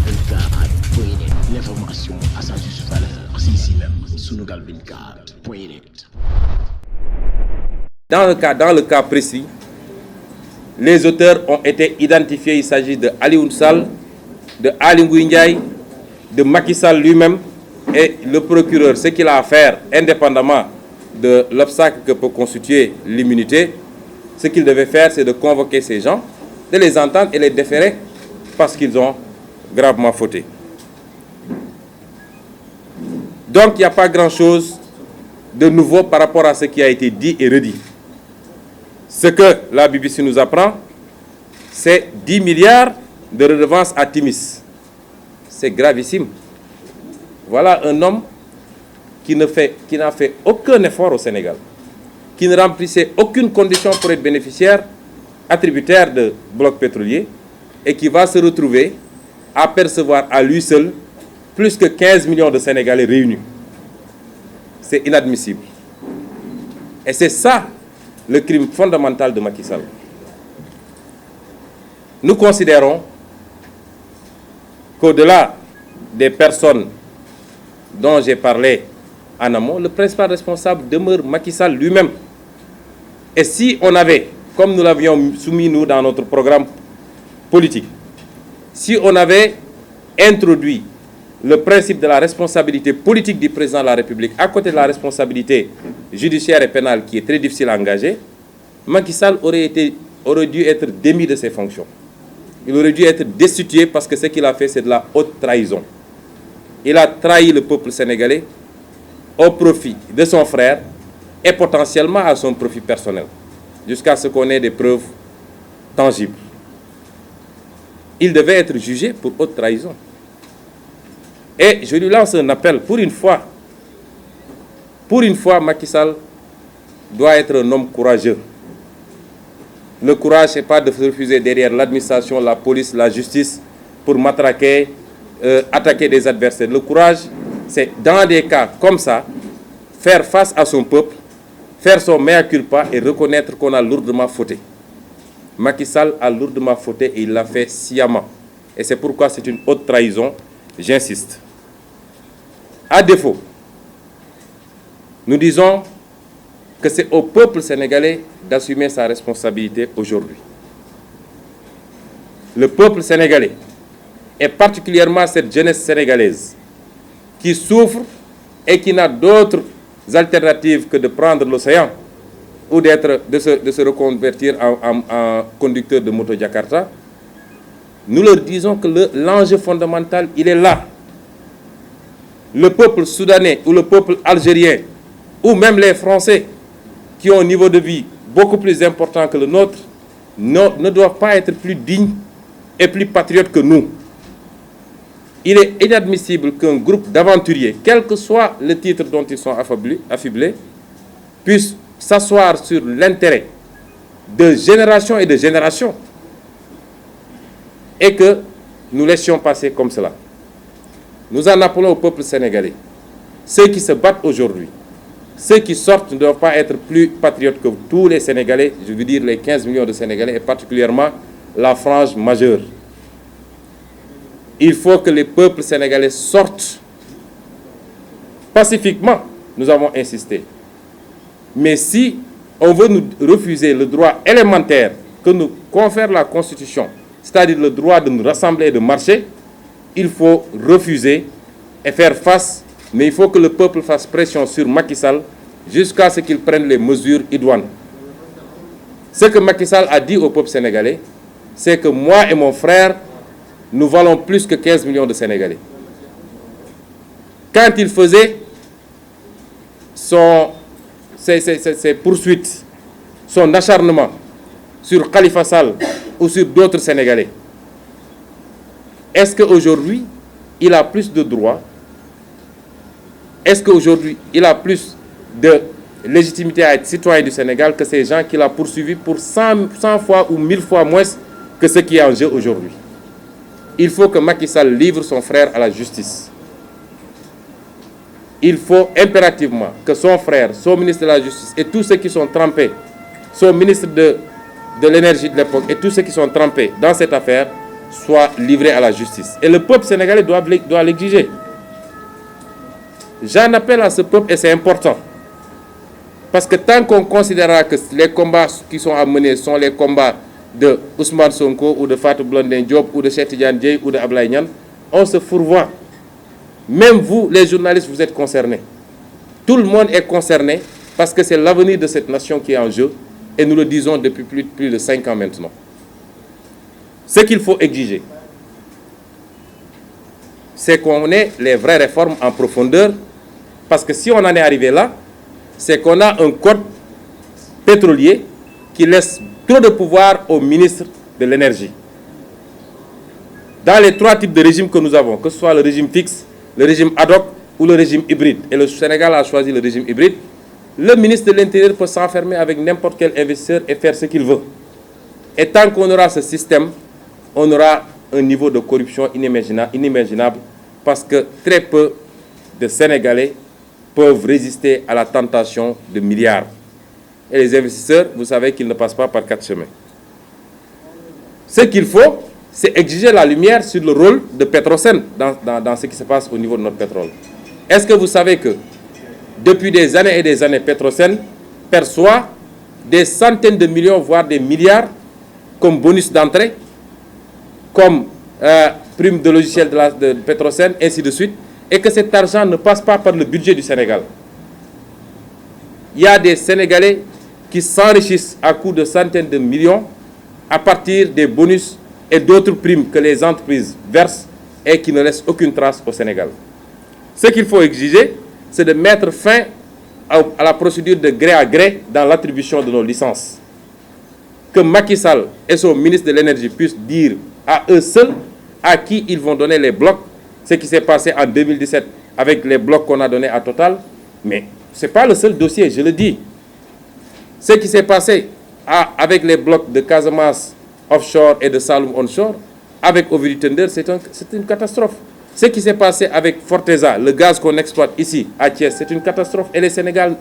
Sunugal24.net. L'information à sa juste valeur, c'est ici même. Sunugal24.net. Dans le cas précis, les auteurs ont été identifiés. Il s'agit de Alioune Sall, de Aly Ngouille Ndiaye, de Macky Sall lui-même et le procureur. Ce qu'il a à faire, indépendamment de l'obstacle que peut constituer l'immunité, ce qu'il devait faire, c'est de convoquer ces gens, de les entendre et les déférer parce qu'ils ont gravement fauté. Donc, il n'y a pas grand-chose de nouveau par rapport à ce qui a été dit et redit. Ce que la BBC nous apprend, c'est 10 milliards de redevances à Timis. C'est gravissime. Voilà un homme qui n'a fait aucun effort au Sénégal, qui ne remplissait aucune condition pour être bénéficiaire, attributaire de blocs pétroliers, et qui va se retrouver à percevoir à lui seul plus que 15 millions de Sénégalais réunis. C'est inadmissible. Et c'est ça le crime fondamental de Macky Sall. Nous considérons qu'au-delà des personnes dont j'ai parlé en amont, le principal responsable demeure Macky Sall lui-même. Et si on avait, comme nous l'avions soumis nous dans notre programme politique, si on avait introduit le principe de la responsabilité politique du président de la République à côté de la responsabilité judiciaire et pénale qui est très difficile à engager, Macky Sall aurait dû être démis de ses fonctions. Il aurait dû être destitué parce que ce qu'il a fait, c'est de la haute trahison. Il a trahi le peuple sénégalais au profit de son frère et potentiellement à son profit personnel, jusqu'à ce qu'on ait des preuves tangibles. Il devait être jugé pour haute trahison. Et je lui lance un appel, pour une fois, Macky Sall doit être un homme courageux. Le courage, ce n'est pas de se refuser derrière l'administration, la police, la justice, pour matraquer, attaquer des adversaires. Le courage, c'est dans des cas comme ça, faire face à son peuple, faire son mea culpa et reconnaître qu'on a lourdement fauté. Macky Sall a lourdement fauté et il l'a fait sciemment. Et c'est pourquoi c'est une haute trahison, j'insiste. À défaut, nous disons que c'est au peuple sénégalais d'assumer sa responsabilité aujourd'hui. Le peuple sénégalais, et particulièrement cette jeunesse sénégalaise, qui souffre et qui n'a d'autres alternatives que de prendre l'océan ou de se reconvertir en conducteur de moto Jakarta, nous leur disons que l'enjeu fondamental, il est là. Le peuple soudanais ou le peuple algérien, ou même les Français, qui ont un niveau de vie beaucoup plus important que le nôtre, ne doivent pas être plus dignes et plus patriotes que nous. Il est inadmissible qu'un groupe d'aventuriers, quel que soit le titre dont ils sont affublés, puisse s'asseoir sur l'intérêt de génération et de génération, et que nous laissions passer comme cela. Nous en appelons au peuple sénégalais. Ceux qui se battent aujourd'hui, ceux qui sortent ne doivent pas être plus patriotes que tous les Sénégalais, je veux dire les 15 millions de Sénégalais, et particulièrement la frange majeure. Il faut que les peuples sénégalais sortent pacifiquement, nous avons insisté. Mais si on veut nous refuser le droit élémentaire que nous confère la Constitution, c'est-à-dire le droit de nous rassembler et de marcher, il faut refuser et faire face, mais il faut que le peuple fasse pression sur Macky Sall jusqu'à ce qu'il prenne les mesures idoines. Ce que Macky Sall a dit au peuple sénégalais, c'est que moi et mon frère, nous valons plus que 15 millions de Sénégalais. Quand il faisait ses poursuites, son acharnement sur Khalifa Sall ou sur d'autres Sénégalais, est-ce qu'aujourd'hui, il a plus de droits? Est-ce qu'aujourd'hui, il a plus de légitimité à être citoyen du Sénégal que ces gens qu'il a poursuivis pour 100 fois ou 1000 fois moins que ce qui est en jeu aujourd'hui? Il faut que Macky Sall livre son frère à la justice. Il faut impérativement que son frère, son ministre de la Justice et tous ceux qui sont trempés, son ministre de l'énergie de l'époque et tous ceux qui sont trempés dans cette affaire soit livré à la justice. Et le peuple sénégalais doit l'exiger. J'en appelle à ce peuple et c'est important. Parce que tant qu'on considérera que les combats qui sont à mener sont les combats de Ousmane Sonko ou de Fatou Blondin Diop ou de Cheikh Tidiane Dièye ou de Ablaye Niane, on se fourvoie. Même vous, les journalistes, vous êtes concernés. Tout le monde est concerné parce que c'est l'avenir de cette nation qui est en jeu et nous le disons depuis plus de 5 ans maintenant. Ce qu'il faut exiger, c'est qu'on ait les vraies réformes en profondeur parce que si on en est arrivé là, c'est qu'on a un code pétrolier qui laisse trop de pouvoir au ministre de l'énergie. Dans les 3 types de régimes que nous avons, que ce soit le régime fixe, le régime ad hoc ou le régime hybride, et le Sénégal a choisi le régime hybride, le ministre de l'Intérieur peut s'enfermer avec n'importe quel investisseur et faire ce qu'il veut. Et tant qu'on aura ce système, on aura un niveau de corruption inimaginable parce que très peu de Sénégalais peuvent résister à la tentation de milliards. Et les investisseurs, vous savez qu'ils ne passent pas par 4 chemins. Ce qu'il faut, c'est exiger la lumière sur le rôle de Petrosen dans ce qui se passe au niveau de notre pétrole. Est-ce que vous savez que depuis des années et des années, Petrosen perçoit des centaines de millions, voire des milliards comme bonus d'entrée, comme prime de logiciel de Petrosen, ainsi de suite, et que cet argent ne passe pas par le budget du Sénégal. Il y a des Sénégalais qui s'enrichissent à coût de centaines de millions à partir des bonus et d'autres primes que les entreprises versent et qui ne laissent aucune trace au Sénégal. Ce qu'il faut exiger, c'est de mettre fin à la procédure de gré à gré dans l'attribution de nos licences. Que Macky Sall et son ministre de l'Énergie puissent dire à eux seuls à qui ils vont donner les blocs, ce qui s'est passé en 2017 avec les blocs qu'on a donnés à Total. Mais ce n'est pas le seul dossier, je le dis. Ce qui s'est passé avec les blocs de Casamance offshore et de Saloum onshore, avec Ovidi Tender, c'est une catastrophe. Ce qui s'est passé avec Forteza, le gaz qu'on exploite ici à Thiès, c'est une catastrophe. Et le Sénégal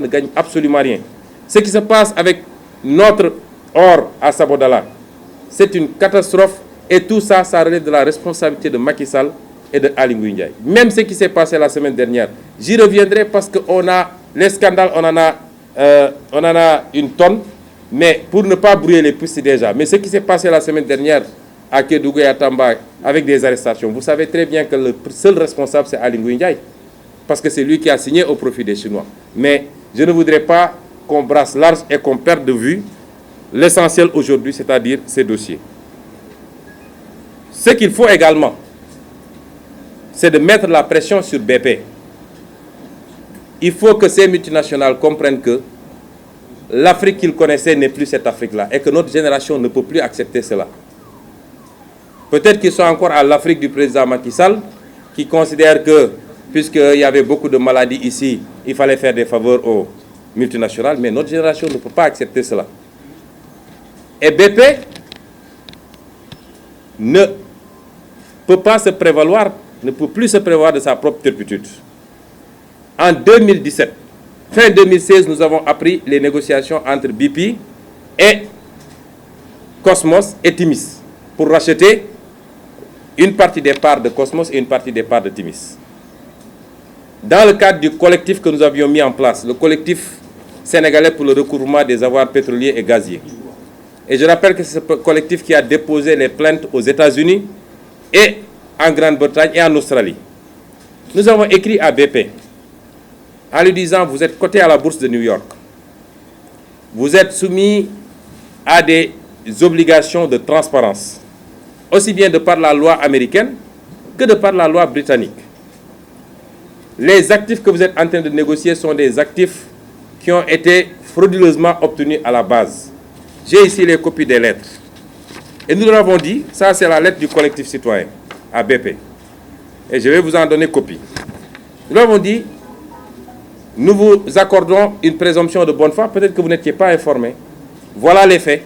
ne gagne absolument rien. Ce qui se passe avec notre or à Sabodala, c'est une catastrophe. Et tout ça, ça relève de la responsabilité de Macky Sall et de Aly Ngouille Ndiaye. Même ce qui s'est passé la semaine dernière. J'y reviendrai parce qu'on a les scandales, on en a une tonne. Mais pour ne pas brouiller les pistes déjà. Mais ce qui s'est passé la semaine dernière à Kédougou et à Tamba avec des arrestations, vous savez très bien que le seul responsable, c'est Aly Ngouille Ndiaye. Parce que c'est lui qui a signé au profit des Chinois. Mais je ne voudrais pas qu'on brasse large et qu'on perde de vue l'essentiel aujourd'hui, c'est-à-dire ces dossiers. Ce qu'il faut également, c'est de mettre la pression sur BP. Il faut que ces multinationales comprennent que l'Afrique qu'ils connaissaient n'est plus cette Afrique-là et que notre génération ne peut plus accepter cela. Peut-être qu'ils sont encore à l'Afrique du président Macky Sall, qui considère que, puisqu'il y avait beaucoup de maladies ici, il fallait faire des faveurs aux multinationales, mais notre génération ne peut pas accepter cela. Et BP ne peut pas se prévaloir, ne peut plus se prévaloir de sa propre turpitude. En 2017, fin 2016, nous avons appris les négociations entre BP et Cosmos et Timis pour racheter une partie des parts de Cosmos et une partie des parts de Timis. Dans le cadre du collectif que nous avions mis en place, le collectif sénégalais pour le recouvrement des avoirs pétroliers et gaziers. Et je rappelle que c'est ce collectif qui a déposé les plaintes aux États-Unis et en Grande-Bretagne et en Australie. Nous avons écrit à BP en lui disant, vous êtes coté à la bourse de New York. Vous êtes soumis à des obligations de transparence, aussi bien de par la loi américaine que de par la loi britannique. Les actifs que vous êtes en train de négocier sont des actifs qui ont été frauduleusement obtenus à la base. J'ai ici les copies des lettres. Et nous l'avons dit, ça c'est la lettre du collectif citoyen à BP. Et je vais vous en donner copie. Nous l'avons dit, nous vous accordons une présomption de bonne foi, peut-être que vous n'étiez pas informé. Voilà les faits.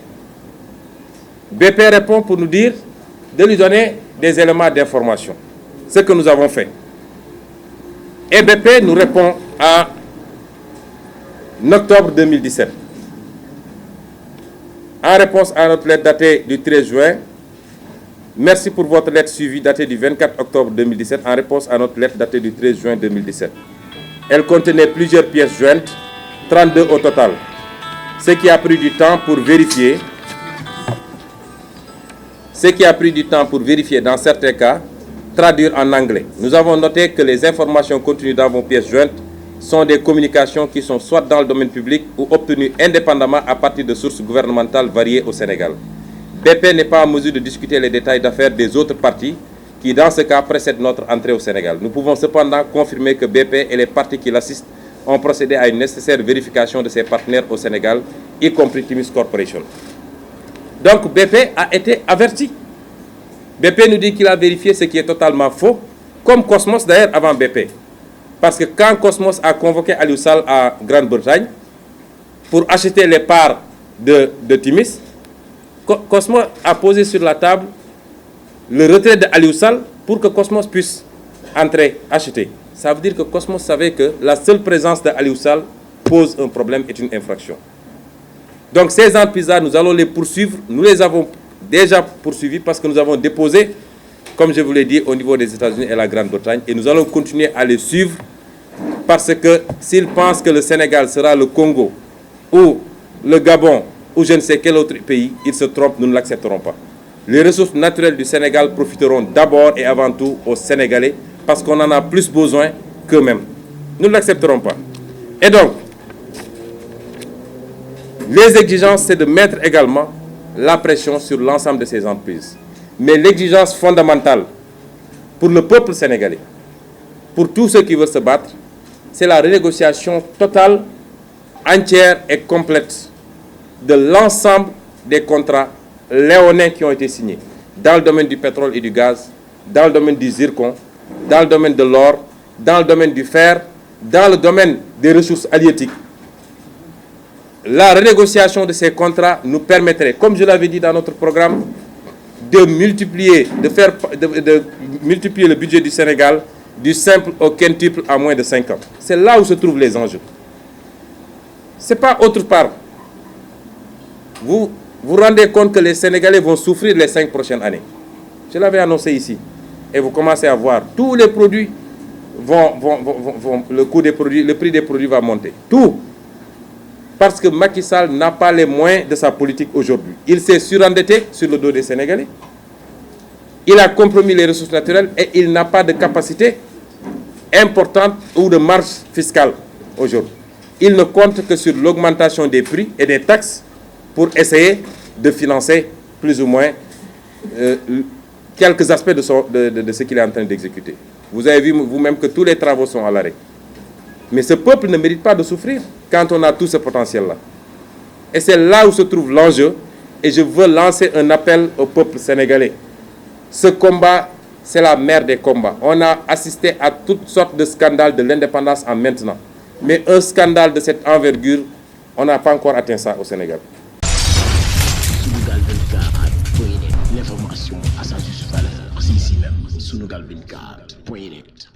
BP répond pour nous dire de lui donner des éléments d'information. Ce que nous avons fait. Et BP nous répond en octobre 2017. En réponse à notre lettre datée du 13 juin, Merci pour votre lettre suivie datée du 24 octobre 2017 en réponse à notre lettre datée du 13 juin 2017. Elle contenait plusieurs pièces jointes, 32 au total, ce qui a pris du temps pour vérifier. Dans certains cas, traduire en anglais. Nous avons noté que les informations contenues dans vos pièces jointes sont des communications qui sont soit dans le domaine public ou obtenues indépendamment à partir de sources gouvernementales variées au Sénégal. BP n'est pas en mesure de discuter les détails d'affaires des autres parties qui, dans ce cas, précèdent notre entrée au Sénégal. Nous pouvons cependant confirmer que BP et les parties qui l'assistent ont procédé à une nécessaire vérification de ses partenaires au Sénégal, y compris Timis Corporation. Donc BP a été averti. BP nous dit qu'il a vérifié ce qui est totalement faux, comme Cosmos d'ailleurs avant BP. Parce que quand Cosmos a convoqué Aliou Sall à Grande-Bretagne pour acheter les parts de Timis, Cosmos a posé sur la table le retrait de Aliou Sall pour que Cosmos puisse entrer acheter. Ça veut dire que Cosmos savait que la seule présence de Aliou Sall pose un problème, est une infraction. Donc ces entreprises-là, nous allons les poursuivre. Nous les avons déjà poursuivis parce que nous avons déposé, comme je vous l'ai dit, au niveau des États-Unis et la Grande-Bretagne. Et nous allons continuer à les suivre parce que s'ils pensent que le Sénégal sera le Congo ou le Gabon ou je ne sais quel autre pays, ils se trompent, nous ne l'accepterons pas. Les ressources naturelles du Sénégal profiteront d'abord et avant tout aux Sénégalais parce qu'on en a plus besoin qu'eux-mêmes. Nous ne l'accepterons pas. Et donc, les exigences, c'est de mettre également la pression sur l'ensemble de ces entreprises. Mais l'exigence fondamentale pour le peuple sénégalais, pour tous ceux qui veulent se battre, c'est la renégociation totale, entière et complète de l'ensemble des contrats léonins qui ont été signés dans le domaine du pétrole et du gaz, dans le domaine du zircon, dans le domaine de l'or, dans le domaine du fer, dans le domaine des ressources halieutiques. La renégociation de ces contrats nous permettrait, comme je l'avais dit dans notre programme, de multiplier le budget du Sénégal du simple au quintuple en moins de 5 ans. C'est là où se trouvent les enjeux. Ce n'est pas autre part. Vous vous rendez compte que les Sénégalais vont souffrir les 5 prochaines années. Je l'avais annoncé ici. Et vous commencez à voir, tous les produits le prix des produits va monter. Tout. Parce que Macky Sall n'a pas les moyens de sa politique aujourd'hui. Il s'est surendetté sur le dos des Sénégalais. Il a compromis les ressources naturelles et il n'a pas de capacité importante ou de marge fiscale aujourd'hui. Il ne compte que sur l'augmentation des prix et des taxes pour essayer de financer plus ou moins quelques aspects de ce qu'il est en train d'exécuter. Vous avez vu vous-même que tous les travaux sont à l'arrêt. Mais ce peuple ne mérite pas de souffrir quand on a tout ce potentiel-là. Et c'est là où se trouve l'enjeu. Et je veux lancer un appel au peuple sénégalais. Ce combat, c'est la mère des combats. On a assisté à toutes sortes de scandales de l'indépendance en maintenant. Mais un scandale de cette envergure, on n'a pas encore atteint ça au Sénégal. Sunugal 24.net, l'information à sa juste valeur, c'est ici même, Sunugal 24.net.